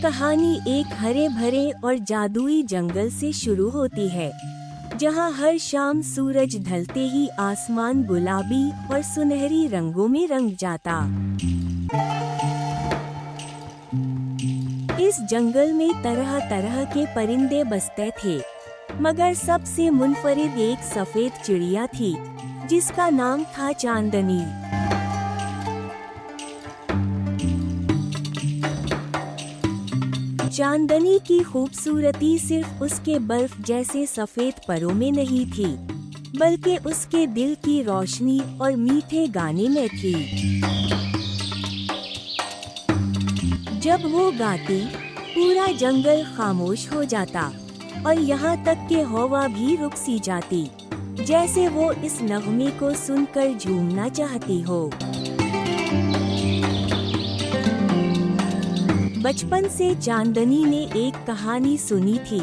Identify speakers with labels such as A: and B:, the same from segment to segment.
A: कहानी एक हरे भरे और जादुई जंगल से शुरू होती है, जहाँ हर शाम सूरज ढलते ही आसमान गुलाबी और सुनहरी रंगों में रंग जाता। इस जंगल में तरह तरह के परिंदे बसते थे, मगर सबसे मुनफरिद एक सफेद चिड़िया थी, जिसका नाम था चांदनी। चांदनी की खूबसूरती सिर्फ उसके बर्फ जैसे सफेद परों में नहीं थी, बल्कि उसके दिल की रोशनी और मीठे गाने में थी। जब वो गाती, पूरा जंगल खामोश हो जाता और यहाँ तक कि हवा भी रुक सी जाती, जैसे वो इस नगमे को सुनकर झूमना चाहती हो। बचपन से चांदनी ने एक कहानी सुनी थी,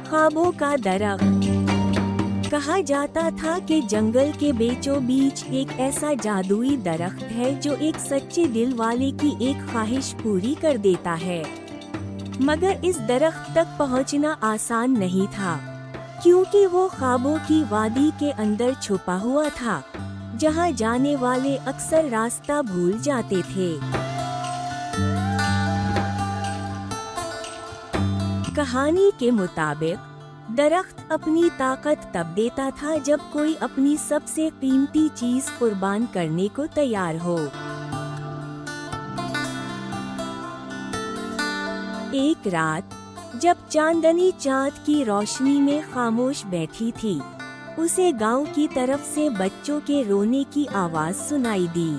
A: ख्वाबों का दरख्त। कहा जाता था कि जंगल के बीचों बीच एक ऐसा जादुई दरख्त है जो एक सच्चे दिल वाले की एक ख्वाहिश पूरी कर देता है। मगर इस दरख्त तक पहुंचना आसान नहीं था, क्योंकि वो ख्वाबों की वादी के अंदर छुपा हुआ था, जहां जाने वाले अक्सर रास्ता भूल जाते थे। कहानी के मुताबिक दरख्त अपनी ताकत तब देता था जब कोई अपनी सबसे कीमती चीज कुर्बान करने को तैयार हो। एक रात जब चांदनी चांद की रोशनी में खामोश बैठी थी, उसे गांव की तरफ से बच्चों के रोने की आवाज सुनाई दी।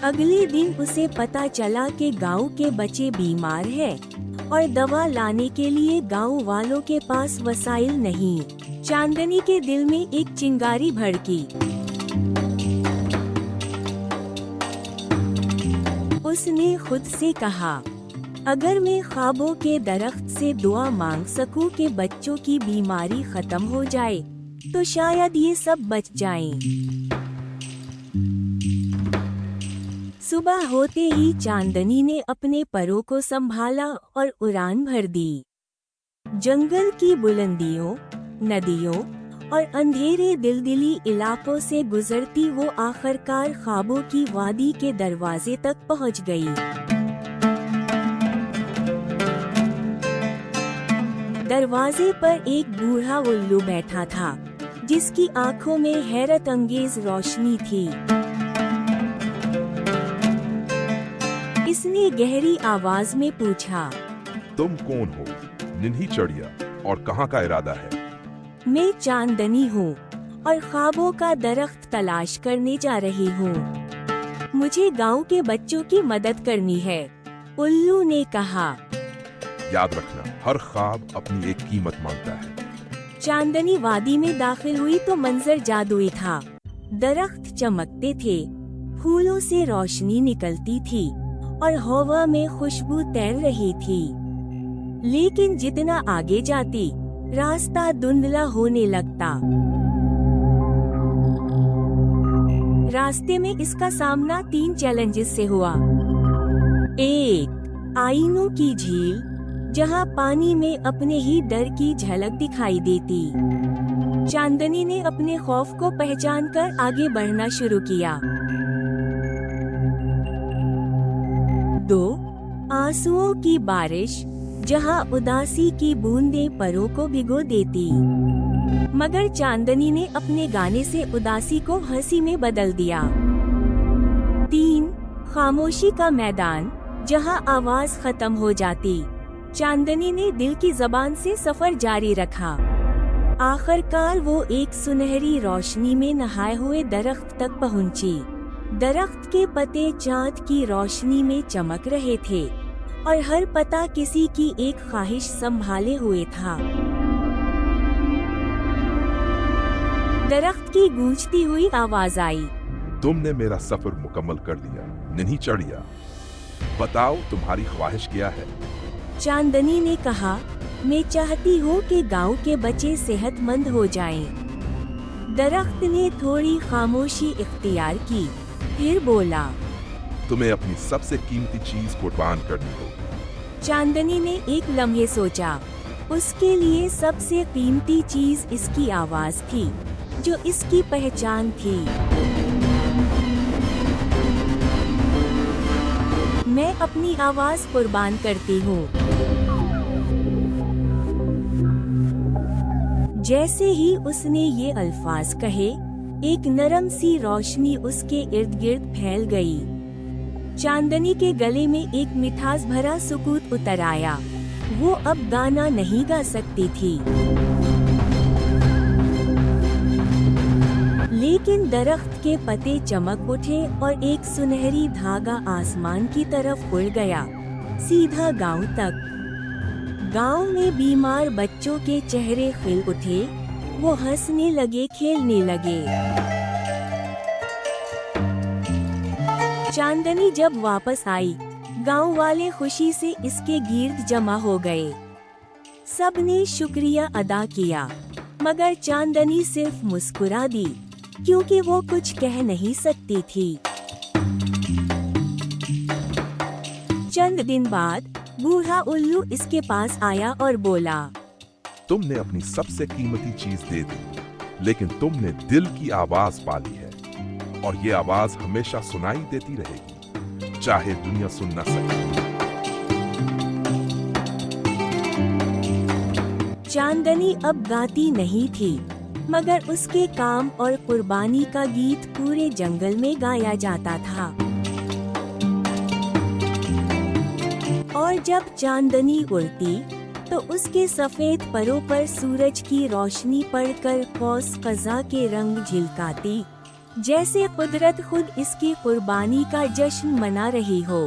A: अगले दिन उसे पता चला कि गांव के बच्चे बीमार हैं और दवा लाने के लिए गांव वालों के पास वसाइल नहीं। चांदनी के दिल में एक चिंगारी भड़की। उसने खुद से कहा, अगर मैं ख्वाबों के दरख्त से दुआ मांग सकूं कि बच्चों की बीमारी खत्म हो जाए, तो शायद ये सब बच जाएं। सुबह होते ही चांदनी ने अपने परों को संभाला और उड़ान भर दी। जंगल की बुलंदियों, नदियों और अंधेरे दिलदिली इलाकों से गुजरती वो आखिरकार ख्वाबों की वादी के दरवाजे तक पहुंच गई। दरवाजे पर एक बूढ़ा उल्लू बैठा था, जिसकी आंखों में हैरत अंगेज रोशनी थी। इसने गहरी आवाज में पूछा,
B: तुम कौन हो, निन्ही चिड़िया, और कहाँ का इरादा है?
A: मैं चांदनी हूँ और ख्वाबों का दरख्त तलाश करने जा रही हूँ। मुझे गांव के बच्चों की मदद करनी है, उल्लू ने कहा।
B: याद रखना, हर ख्वाब अपनी एक कीमत मांगता है।
A: चांदनी वादी में दाखिल हुई तो मंजर जादुई था। दरख्त चमकते थे, फूलों से रोशनी निकलती थी और हवा में खुशबू तैर रही थी। लेकिन जितना आगे जाती, रास्ता धुंधला होने लगता। रास्ते में इसका सामना 3 चैलेंजेस से हुआ। 1. आइनों की झील, जहां पानी में अपने ही डर की झलक दिखाई देती। चांदनी ने अपने खौफ को पहचानकर आगे बढ़ना शुरू किया। 2. आंसुओं की बारिश, जहां उदासी की बूंदें परों को भिगो देती। मगर चांदनी ने अपने गाने से उदासी को हंसी में बदल दिया। 3. खामोशी का मैदान, जहां आवाज खत्म हो जाती। चांदनी ने दिल की जबान से सफर जारी रखा। आखिरकार वो एक सुनहरी रोशनी में नहाए हुए दरख्त तक पहुंची। दरख्त के पत्ते चांद की रोशनी में चमक रहे थे और हर पत्ता किसी की एक ख्वाहिश संभाले हुए था। दरख्त की गूंजती हुई आवाज आई,
B: तुमने मेरा सफर मुकम्मल कर दिया, निन्ही चिड़िया। बताओ तुम्हारी ख्वाहिश क्या है?
A: चांदनी ने कहा, मैं चाहती हूँ कि गांव के बच्चे सेहतमंद हो जाएं। दरख्त ने थोड़ी खामोशी इख्तियार की, फिर बोला।
B: तुम्हें अपनी सबसे कीमती चीज कुर्बान करनी होगी।
A: चांदनी ने एक लम्हे सोचा। उसके लिए सबसे कीमती चीज इसकी आवाज थी, जो इसकी पहचान थी। मैं अपनी आवाज कुर्बान करती हूँ। जैसे ही उसने ये अल्फाज कहे, एक नरम सी रोशनी उसके इर्द गिर्द फैल गई। चांदनी के गले में एक मिठास भरा सुकूत उतर आया। वो अब गाना नहीं गा सकती थी, लेकिन दरख्त के पत्ते चमक उठे और एक सुनहरी धागा आसमान की तरफ उड़ गया, सीधा गांव तक। गांव में बीमार बच्चों के चेहरे खिल उठे, वो हंसने लगे, खेलने लगे। चांदनी जब वापस आई, गांव वाले खुशी से इसके गिर्द जमा हो गए। सबने शुक्रिया अदा किया, मगर चांदनी सिर्फ मुस्कुरा दी, क्योंकि वो कुछ कह नहीं सकती थी। चंद दिन बाद बूढ़ा उल्लू इसके पास आया और बोला,
B: तुमने अपनी सबसे कीमती चीज दे दी, लेकिन तुमने दिल की आवाज पाली है, और ये आवाज हमेशा सुनाई देती रहेगी, चाहे दुनिया सुन न सके।
A: चांदनी अब गाती नहीं थी, मगर उसके काम और कुर्बानी का गीत पूरे जंगल में गाया जाता था। और जब चांदनी उड़ती, तो उसके सफेद परों पर सूरज की रोशनी पड़कर कौस कज़ा के रंग झिलकाती, जैसे कुदरत खुद इसकी कुर्बानी का जश्न मना रही हो।